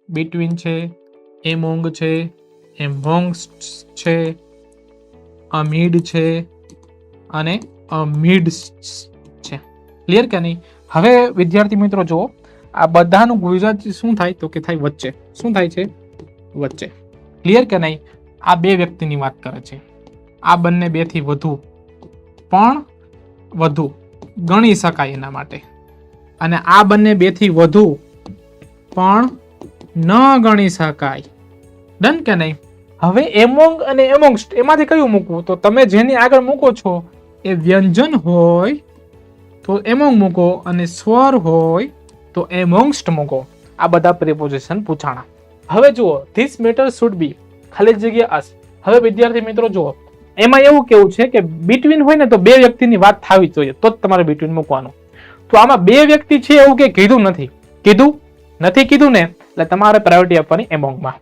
Between છે, among છે, એમોંગસ્ટ છે, અમીડ છે અને અમીડ્સ છે. ક્લિયર કે નહીં? હવે વિદ્યાર્થી મિત્રો જુઓ, આ બધાનું ગુજરાતી શું થાય તો કે થાય વચ્ચે. શું થાય છે? વચ્ચે. ક્લિયર કે નહીં? આ બે વ્યક્તિની વાત કરે છે. આ બંને બે થી વધુ પણ વધુ ગણી શકાય એના માટે, અને આ બંને બે થી વધુ પણ ન ગણી શકાય. ડન કે નહીં? હવે એમોંગ અને એમોંગસ્ટ એમાંથી કયું મૂકવું? તો તમે જેની આગળ મૂકો છો એ વ્યંજન હોય તો એમોંગ મૂકો, અને સ્વર હોય તો એમોંગસ્ટ મૂકો. આ બધા પ્રિપોઝિશન પૂછાણા. હવે જુઓ, ધીસ મેટર શુડ બી ખાલી જગ્યા અસ. હવે વિદ્યાર્થી મિત્રો જુઓ, એમાં એવું કેવું છે કે બિટવીન હોય ને તો બે વ્યક્તિની વાત થવી જોઈએ, તો જ તમારે બિટવીન મૂકવાનું. તો આમાં બે વ્યક્તિ છે એવું કે કીધું નથી. કીધું ને એટલે તમારે પ્રાયોરિટી આપવાની એમોંગમાં.